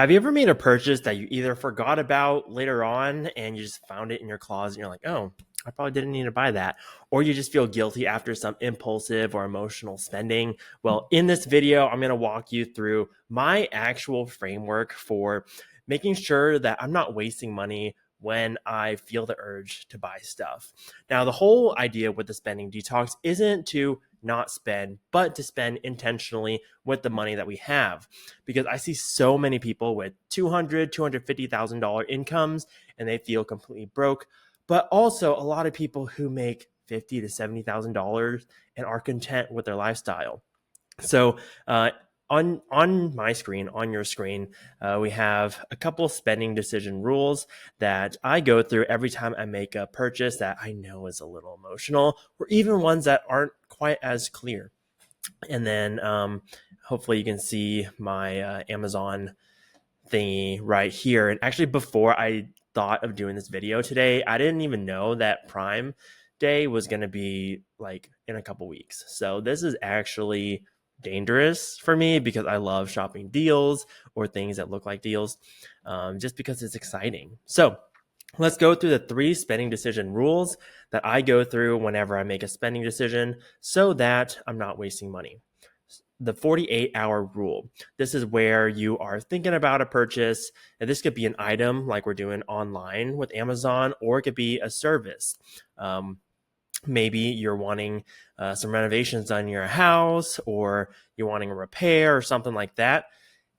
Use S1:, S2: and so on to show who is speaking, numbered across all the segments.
S1: Have you ever made a purchase that you either forgot about later on and you just found it in your closet and you're like, oh, I probably didn't need to buy that? Or you just feel guilty after some impulsive or emotional spending? Well, in this video, I'm going to walk you through my actual framework for making sure that I'm not wasting money when I feel the urge to buy stuff. Now, the whole idea with the spending detox isn't to not spend, but to spend intentionally with the money that we have, because I see so many people with $250,000 incomes and they feel completely broke, but also a lot of people who make $50,000 to $70,000 and are content with their lifestyle. So, on my screen, on your screen, we have a couple spending decision rules that I go through every time I make a purchase that I know is a little emotional, or even ones that aren't quite as clear. And then hopefully you can see my Amazon thingy right here. And actually, before I thought of doing this video today, I didn't even know that Prime Day was going to be like in a couple weeks. So this is actually dangerous for me because I love shopping deals or things that look like deals, just because it's exciting. So let's go through the 3 spending decision rules that I go through whenever I make a spending decision so that I'm not wasting money. The 48-hour rule. This is where you are thinking about a purchase, and this could be an item like we're doing online with Amazon, or it could be a service. Maybe you're wanting some renovations done in your house, or you're wanting a repair or something like that.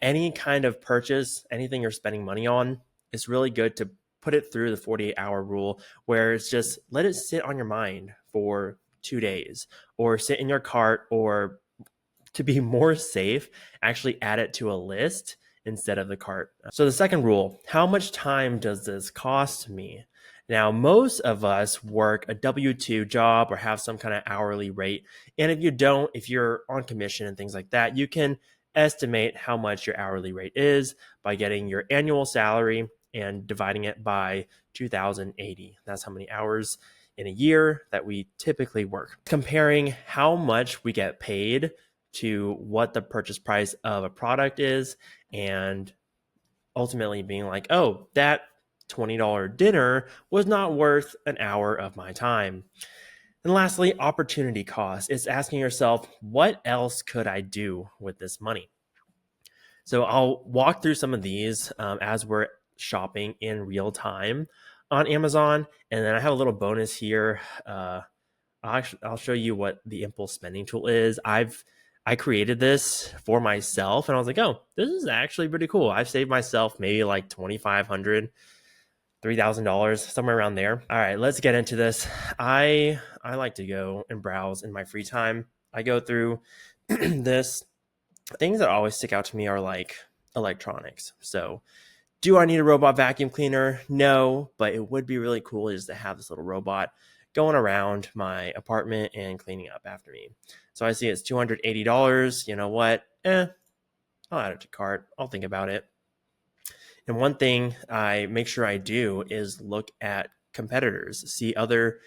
S1: Any kind of purchase, anything you're spending money on, it's really good to put it through the 48-hour rule, where it's just let it sit on your mind for 2 days or sit in your cart, or to be more safe, actually add it to a list instead of the cart. So the second rule, how much time does this cost me? Now, most of us work a W-2 job or have some kind of hourly rate. And if you don't, if you're on commission and things like that, you can estimate how much your hourly rate is by getting your annual salary and dividing it by 2,080. That's how many hours in a year that we typically work. Comparing how much we get paid to what the purchase price of a product is, and ultimately being like, oh, that $20 dinner was not worth an hour of my time. And lastly, opportunity cost. It's asking yourself, what else could I do with this money? So I'll walk through some of these as we're shopping in real time on Amazon. And then I have a little bonus here. I'll show you what the impulse spending tool is. I created this for myself, and I was like, oh, this is actually pretty cool. I've saved myself maybe like $2,500, $3,000, somewhere around there. All right, let's get into this. I like to go and browse in my free time. I go through this. Things that always stick out to me are like electronics. So, do I need a robot vacuum cleaner? No, but it would be really cool just to have this little robot going around my apartment and cleaning up after me. So I see it's $280. You know what? I'll add it to cart. I'll think about it. And one thing I make sure I do is look at competitors, see other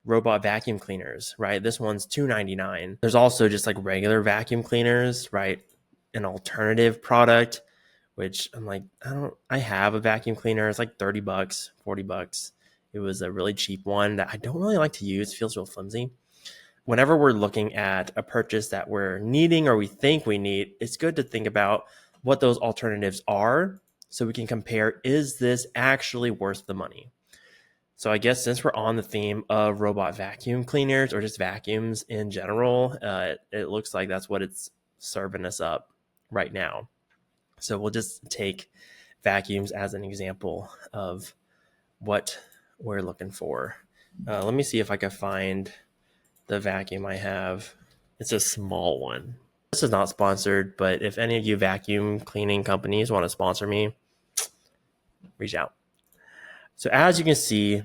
S1: robot vacuum cleaners, right? This one's $299. There's also just like regular vacuum cleaners, right? An alternative product, which I'm like, I have a vacuum cleaner. It's like $30, $40. It was a really cheap one that I don't really like to use. It feels real flimsy. Whenever we're looking at a purchase that we're needing or we think we need, it's good to think about what those alternatives are so we can compare, is this actually worth the money? So I guess since we're on the theme of robot vacuum cleaners or just vacuums in general, it looks like that's what it's serving us up right now. So we'll just take vacuums as an example of what we're looking for. Let me see if I can find the vacuum I have. It's a small one. This is not sponsored, but if any of you vacuum cleaning companies want to sponsor me, reach out. So as you can see,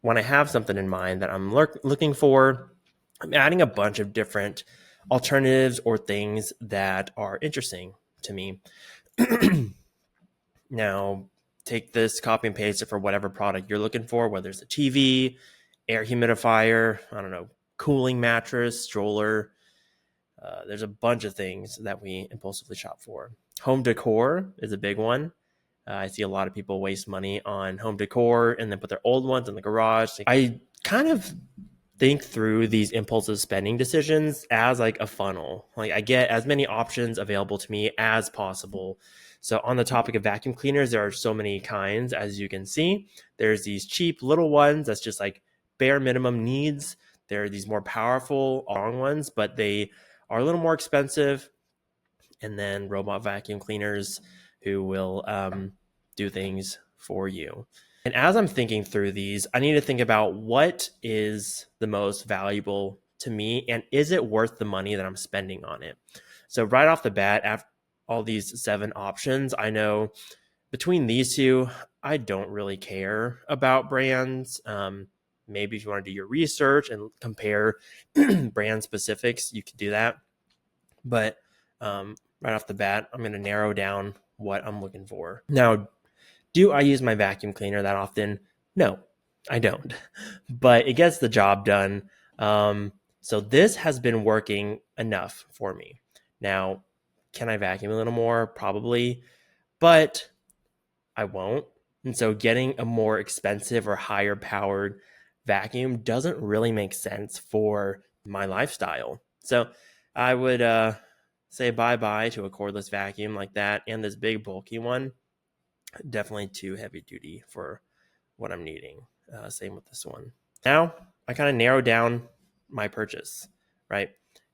S1: when I have something in mind that I'm looking for, I'm adding a bunch of different alternatives or things that are interesting to me. Now, take this, copy and paste it for whatever product you're looking for, whether it's a TV, air humidifier, I don't know, cooling mattress, stroller. There's a bunch of things that we impulsively shop for. Home decor is a big one. I see a lot of people waste money on home decor and then put their old ones in the garage. I kind of think through these impulsive spending decisions as like a funnel. Like I get as many options available to me as possible. So on the topic of vacuum cleaners, there are so many kinds, as you can see. There's these cheap little ones that's just like bare minimum needs. There are these more powerful, long ones, but they are a little more expensive. And then robot vacuum cleaners who will do things for you. And as I'm thinking through these, I need to think about what is the most valuable to me and is it worth the money that I'm spending on it? So, right off the bat, after all these 7 options, I know between these two, I don't really care about brands. Maybe if you want to do your research and compare brand specifics, you could do that. But right off the bat, I'm going to narrow down what I'm looking for. Now, do I use my vacuum cleaner that often? No, I don't. But it gets the job done. So this has been working enough for me. Now, can I vacuum a little more? Probably, but I won't. And so getting a more expensive or higher powered vacuum doesn't really make sense for my lifestyle. So I would say bye-bye to a cordless vacuum like that and this big bulky one. Definitely too heavy duty for what I'm needing. Same with this one. Now I kind of narrowed down my purchase, right?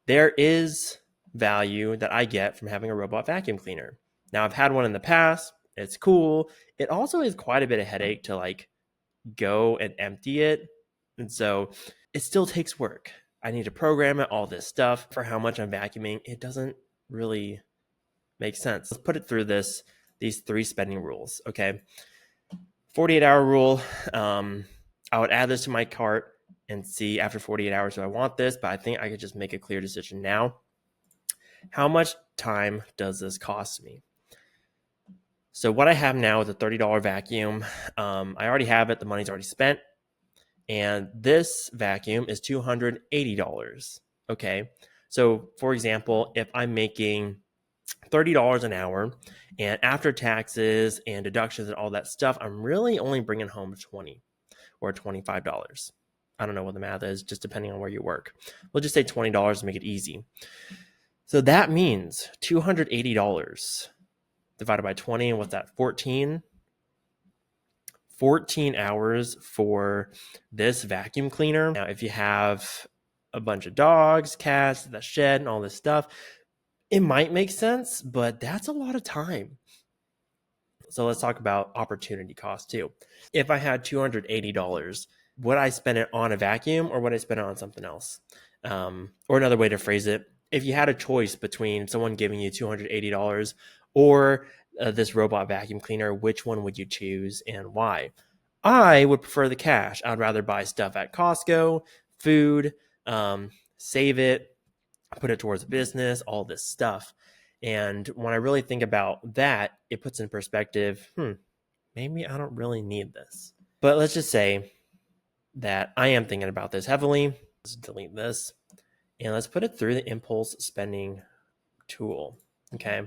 S1: There is value that I get from having a robot vacuum cleaner. Now I've had one in the past. It's cool. It also is quite a bit of headache to like go and empty it. And so it still takes work. I need to program it, all this stuff for how much I'm vacuuming. It doesn't really make sense. Let's put it through these 3 spending rules. Okay. 48-hour rule. I would add this to my cart and see after 48 hours, do I want this? But I think I could just make a clear decision now. How much time does this cost me? So what I have now is a $30 vacuum. I already have it. The money's already spent. And this vacuum is $280. Okay. So for example, if I'm making $30 an hour and after taxes and deductions and all that stuff, I'm really only bringing home 20 or $25. I don't know what the math is, just depending on where you work. We'll just say $20 to make it easy. So that means $280 divided by 20. What's that? 14 hours for this vacuum cleaner. Now, if you have a bunch of dogs, cats, that shed and all this stuff, it might make sense, but that's a lot of time. So let's talk about opportunity cost too. If I had $280, would I spend it on a vacuum or would I spend it on something else? Or another way to phrase it, if you had a choice between someone giving you $280 or this robot vacuum cleaner, which one would you choose and why? I would prefer the cash. I'd rather buy stuff at Costco, food, save it, put it towards a business, all this stuff. And when I really think about that, it puts in perspective, maybe I don't really need this. But let's just say that I am thinking about this heavily. Let's delete this. And let's put it through the impulse spending tool. Okay.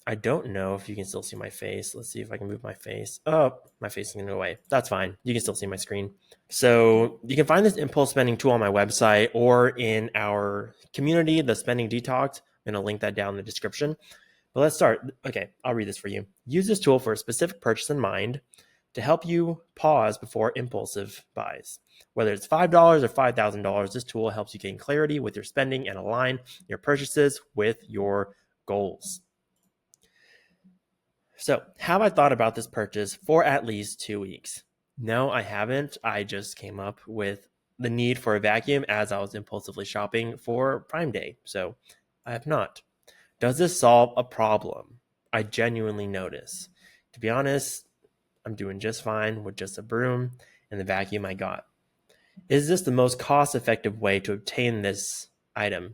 S1: I don't know if you can still see my face. Let's see if I can move my face. Oh, my face is going to go away. That's fine. You can still see my screen. So you can find this impulse spending tool on my website or in our community, the Spending Detox. I'm going to link that down in the description. But let's start. Okay, I'll read this for you. Use this tool for a specific purchase in mind to help you pause before impulsive buys. Whether it's $5 or $5,000, this tool helps you gain clarity with your spending and align your purchases with your goals. So, have I thought about this purchase for at least 2 weeks? No, I haven't. I just came up with the need for a vacuum as I was impulsively shopping for Prime Day. So, I have not. Does this solve a problem? I genuinely notice. To be honest, I'm doing just fine with just a broom and the vacuum I got. Is this the most cost-effective way to obtain this item?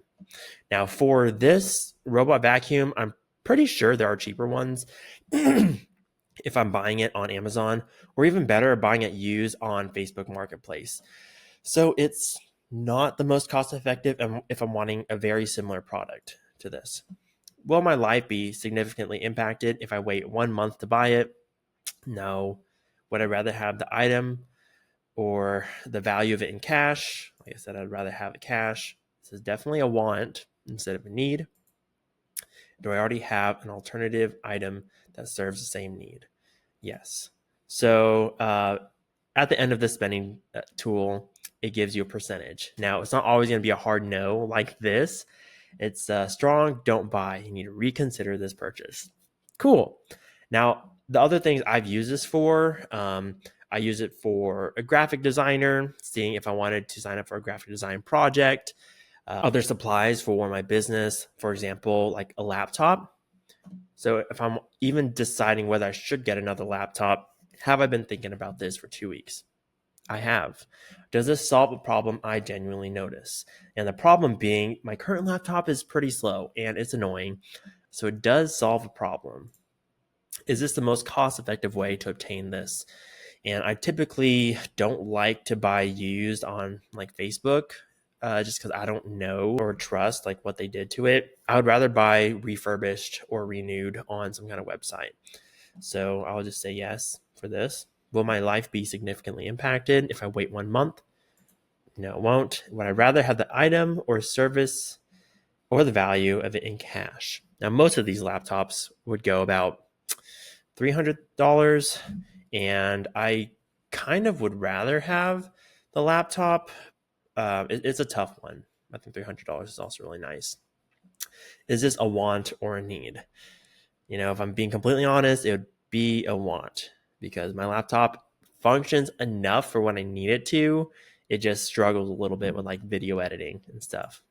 S1: Now, for this robot vacuum, I'm pretty sure there are cheaper ones if I'm buying it on Amazon, or even better, buying it used on Facebook Marketplace. So it's not the most cost-effective if I'm wanting a very similar product to this. will my life be significantly impacted if I wait 1 month to buy it? No. Would I rather have the item or the value of it in cash? Like I said, I'd rather have it cash. This is definitely a want instead of a need. Do I already have an alternative item that serves the same need? Yes. So at the end of the spending tool, it gives you a percentage. Now, it's not always going to be a hard no like this. It's strong, don't buy. You need to reconsider this purchase. Cool. Now, the other things I've used this for, I use it for a graphic designer, seeing if I wanted to sign up for a graphic design project, other supplies for my business, for example, like a laptop. So if I'm even deciding whether I should get another laptop, have I been thinking about this for 2 weeks? I have. Does this solve a problem I genuinely notice? And the problem being my current laptop is pretty slow and it's annoying. So it does solve a problem. Is this the most cost-effective way to obtain this? And I typically don't like to buy used on like Facebook, just because I don't know or trust like what they did to it. I would rather buy refurbished or renewed on some kind of website. So I'll just say yes for this. Will my life be significantly impacted if I wait 1 month? No, it won't. Would I rather have the item or service or the value of it in cash? Now, most of these laptops would go about $300, and I kind of would rather have the laptop. It's a tough one. I think $300 is also really nice. Is this a want or a need? You know, if I'm being completely honest, it would be a want because my laptop functions enough for when I need it to. It just struggles a little bit with like video editing and stuff.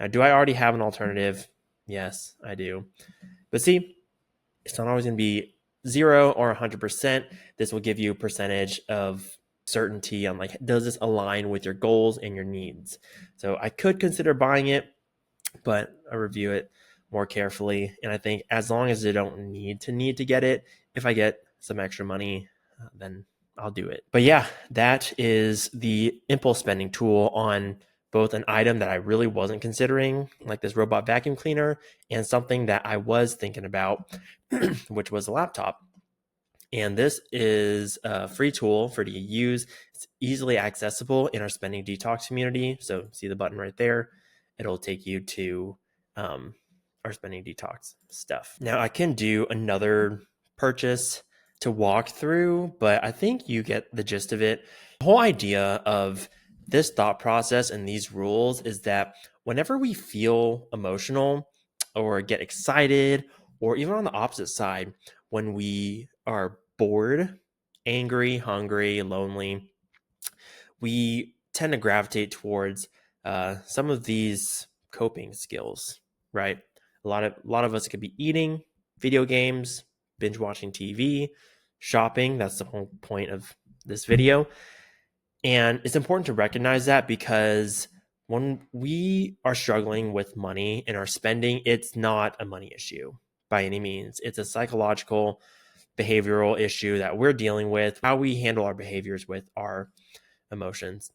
S1: Now, do I already have an alternative? Yes, I do. But see, it's not always going to be 0 or 100%. This will give you a percentage of certainty on like, does this align with your goals and your needs? So I could consider buying it, but I review it more carefully. And I think as long as I don't need to get it, if I get some extra money, then I'll do it. But yeah, that is the impulse spending tool on both an item that I really wasn't considering, like this robot vacuum cleaner, and something that I was thinking about, which was a laptop. And this is a free tool for you to use. It's easily accessible in our spending detox community. So see the button right there. It'll take you to our spending detox stuff. Now I can do another purchase to walk through, but I think you get the gist of it. The whole idea of this thought process and these rules is that whenever we feel emotional or get excited, or even on the opposite side, when we are bored, angry, hungry, lonely, we tend to gravitate towards some of these coping skills, right? A lot of us could be eating, video games, binge watching TV, shopping. That's the whole point of this video. And it's important to recognize that because when we are struggling with money and our spending, it's not a money issue by any means. It's a psychological, behavioral issue that we're dealing with, how we handle our behaviors with our emotions.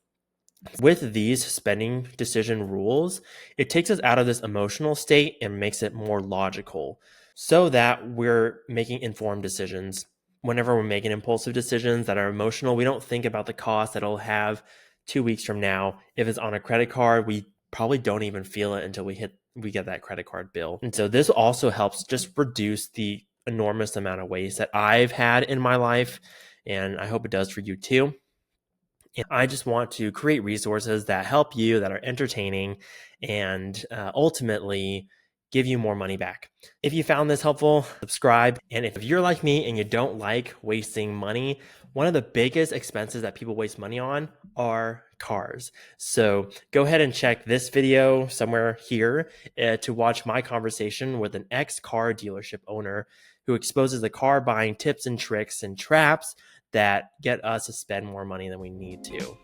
S1: With these spending decision rules, it takes us out of this emotional state and makes it more logical so that we're making informed decisions. Whenever we're making impulsive decisions that are emotional, we don't think about the cost that it'll have 2 weeks from now. If it's on a credit card, we probably don't even feel it until we get that credit card bill. And so this also helps just reduce the enormous amount of waste that I've had in my life, and I hope it does for you too. And I just want to create resources that help you, that are entertaining, and ultimately give you more money back. If you found this helpful, subscribe. And if you're like me and you don't like wasting money, one of the biggest expenses that people waste money on are cars. So go ahead and check this video somewhere here to watch my conversation with an ex-car dealership owner who exposes the car buying tips and tricks and traps that get us to spend more money than we need to.